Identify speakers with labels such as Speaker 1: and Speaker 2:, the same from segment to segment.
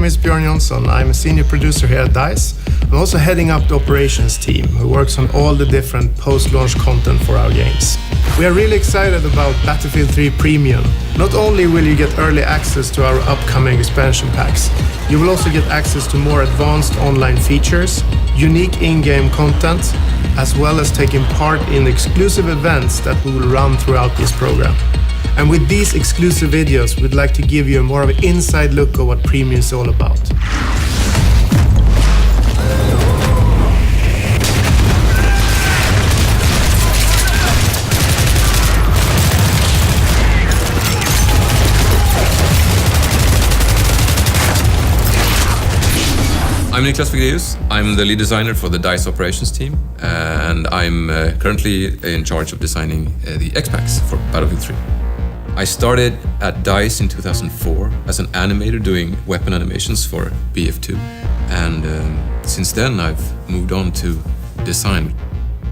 Speaker 1: name is Björn Jonsson. I'm a senior producer here at DICE. I'm also heading up the operations team, who works on all the different post-launch content for our games. We are really excited about Battlefield 3 Premium. Not only will you get early access to our upcoming expansion packs, you will also get access to more advanced online features, unique in-game content, as well as taking part in exclusive events that we will run throughout this program. And with these exclusive videos, we'd like to give you a more of an inside look at what Premium is all about.
Speaker 2: I'm Niklas Vigreus. I'm the lead designer for the DICE operations team, and I'm currently in charge of designing the X-Packs for Battlefield 3. I started at DICE in 2004 as an animator doing weapon animations for BF2, and since then I've moved on to design.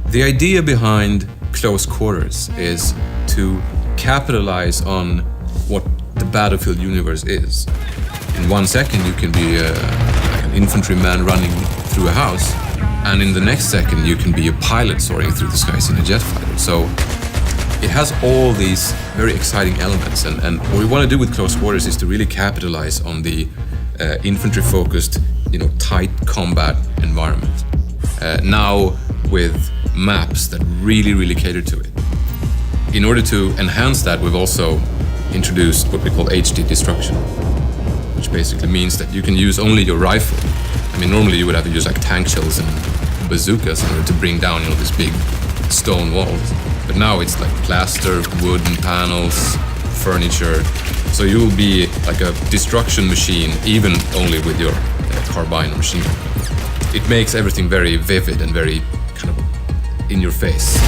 Speaker 2: The idea behind Close Quarters is to capitalize on what the Battlefield universe is. In 1 second you can be an infantryman running through a house, and in the next second you can be a pilot soaring through the skies in a jet fighter. So it has all these very exciting elements, and what we want to do with Close Quarters is to really capitalize on the infantry-focused, tight combat environment. Now with maps that really cater to it. In order to enhance that, we've also introduced what we call HD destruction, which basically means that you can use only your rifle. I mean, normally you would have to use like tank shells and bazookas in order to bring down, these big stone walls. But now it's like plaster, wooden panels, furniture. So you will be like a destruction machine, even only with your carbine machine. It makes everything very vivid and very kind of in your face.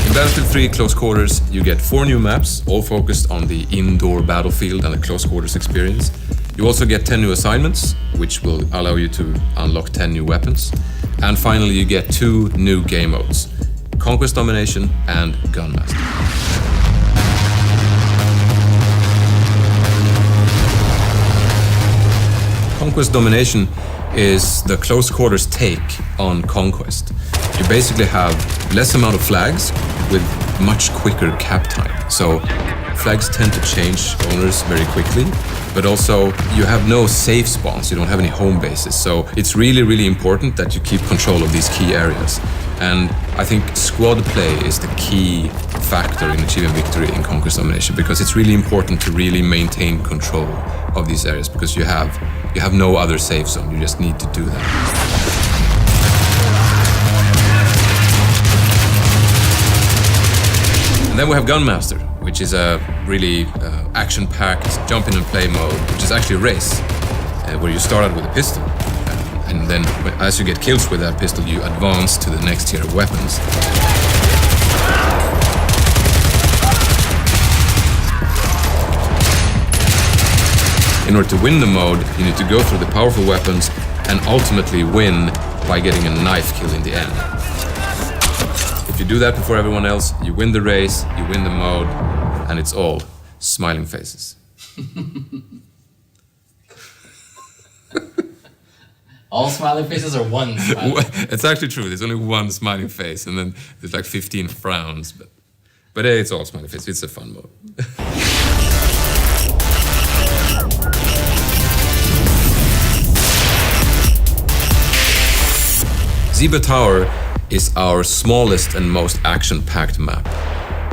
Speaker 2: In Battlefield 3 Close Quarters, you get 4 new maps, all focused on the indoor battlefield and the close quarters experience. You also get 10 new assignments, which will allow you to unlock 10 new weapons. And finally, you get 2 new game modes, Conquest Domination and Gunmaster. Conquest Domination is the close quarters take on Conquest. You basically have less amount of flags with much quicker cap time. So flags tend to change owners very quickly, but also you have no safe spawns, you don't have any home bases. So it's really important that you keep control of these key areas. And I think squad play is the key factor in achieving victory in Conquest Domination, because it's really important to really maintain control of these areas, because you have no other safe zone, you just need to do that. And then we have Gunmaster, which is a really action-packed jump in and play mode, which is actually a race, where you start out with a pistol. And then as you get kills with that pistol, you advance to the next tier of weapons. In order to win the mode, you need to go through the powerful weapons and ultimately win by getting a knife kill in the end. If you do that before everyone else, you win the race, you win the mode, and it's all smiling faces.
Speaker 3: All smiling faces or one smiling face?
Speaker 2: It's actually true, there's only one smiling face, and then there's like 15 frowns, but it's all smiling faces, it's a fun mode. Zebra Tower is our smallest and most action-packed map.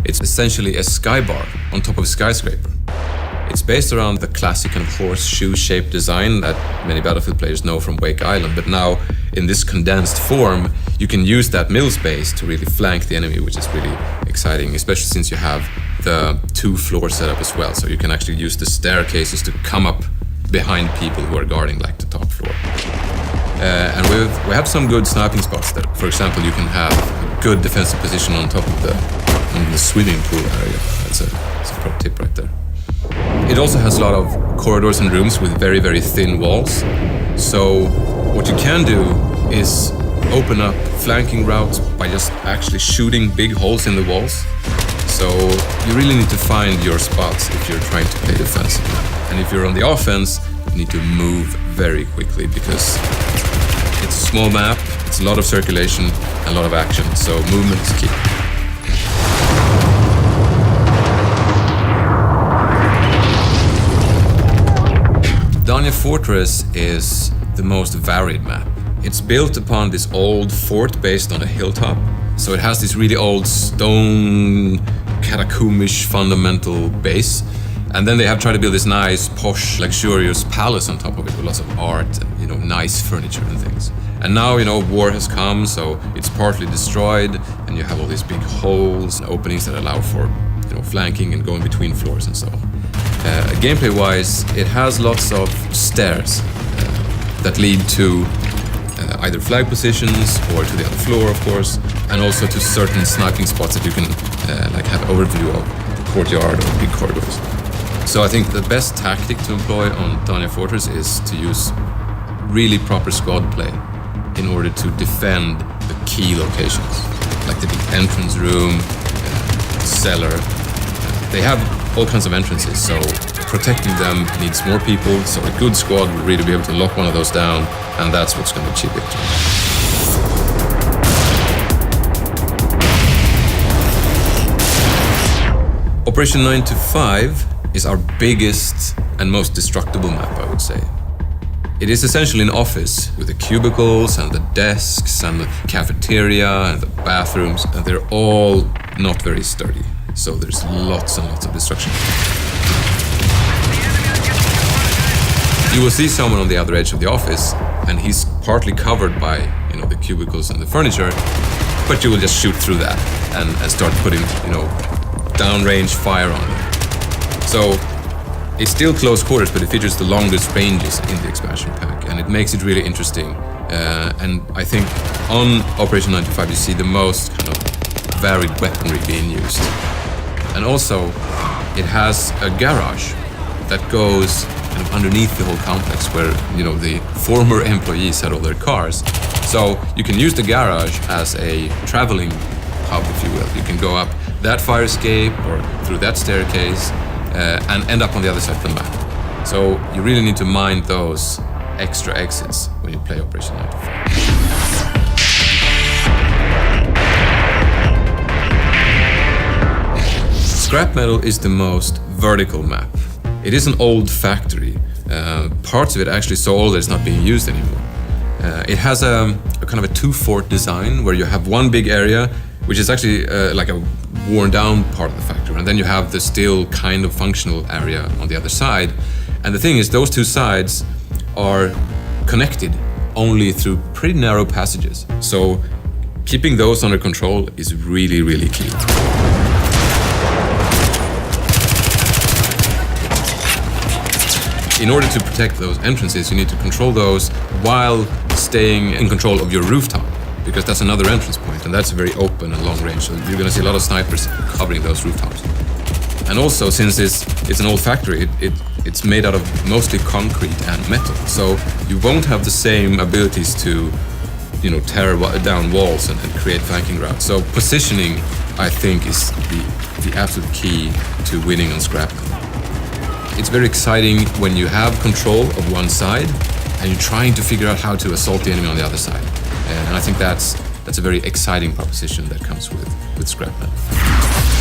Speaker 2: It's essentially a skybar on top of a skyscraper. It's based around the classic and horseshoe-shaped design that many Battlefield players know from Wake Island, but now in this condensed form, you can use that middle space to really flank the enemy, which is really exciting, especially since you have the 2-floor setup as well, so you can actually use the staircases to come up behind people who are guarding like the top floor. And we have some good sniping spots there. For example, you can have a good defensive position on top of the swimming pool area. That's a pro tip right there. It also has a lot of corridors and rooms with very thin walls. So what you can do is open up flanking routes by just actually shooting big holes in the walls. So you really need to find your spots if you're trying to play defensively. And if you're on the offense, you need to move very quickly because it's a small map, it's a lot of circulation, a lot of action, so movement is key. Dania Fortress is the most varied map. It's built upon this old fort based on a hilltop. So it has this really old stone, catacombish fundamental base. And then they have tried to build this nice, posh, luxurious palace on top of it with lots of art and, nice furniture and things. And now, war has come, so it's partly destroyed, and you have all these big holes and openings that allow for, flanking and going between floors and so on. Gameplay-wise, it has lots of stairs that lead to either flag positions or to the other floor, of course, and also to certain sniping spots that you can have overview of the courtyard or big corridors. So I think the best tactic to employ on Dania Fortress is to use really proper squad play in order to defend the key locations, like the big entrance room, cellar. They have all kinds of entrances, so protecting them needs more people, so a good squad will really be able to lock one of those down, and that's what's going to achieve victory. Operation 9 to 5 is our biggest and most destructible map, I would say. It is essentially an office with the cubicles and the desks and the cafeteria and the bathrooms, and they're all not very sturdy. So there's lots and lots of destruction. You will see someone on the other edge of the office, and he's partly covered by, the cubicles and the furniture, but you will just shoot through that and start putting, downrange fire on them. So it's still close quarters, but it features the longest ranges in the expansion pack, and it makes it really interesting. And I think on Operation 9 to 5 you see the most kind of varied weaponry being used. And also, it has a garage that goes kind of underneath the whole complex where, the former employees had all their cars. So you can use the garage as a traveling hub, if you will. You can go up that fire escape or through that staircase and end up on the other side of the map. So you really need to mind those extra exits when you play Operation 9 to 5. Scrap Metal is the most vertical map. It is an old factory. Parts of it actually so old that it's not being used anymore. It has a kind of a two-fort design where you have one big area, which is actually like a worn-down part of the factory, and then you have the still kind of functional area on the other side. And the thing is, those two sides are connected only through pretty narrow passages. So keeping those under control is really, really key. In order to protect those entrances, you need to control those while staying in control of your rooftop, because that's another entrance point, and that's very open and long range, so you're going to see a lot of snipers covering those rooftops. And also, since it's an old factory, it's made out of mostly concrete and metal, so you won't have the same abilities to, tear down walls and create flanking routes. So positioning, I think, is the absolute key to winning on Scrap Metal. It's very exciting when you have control of one side and you're trying to figure out how to assault the enemy on the other side. And I think that's a very exciting proposition that comes with Scrap Metal.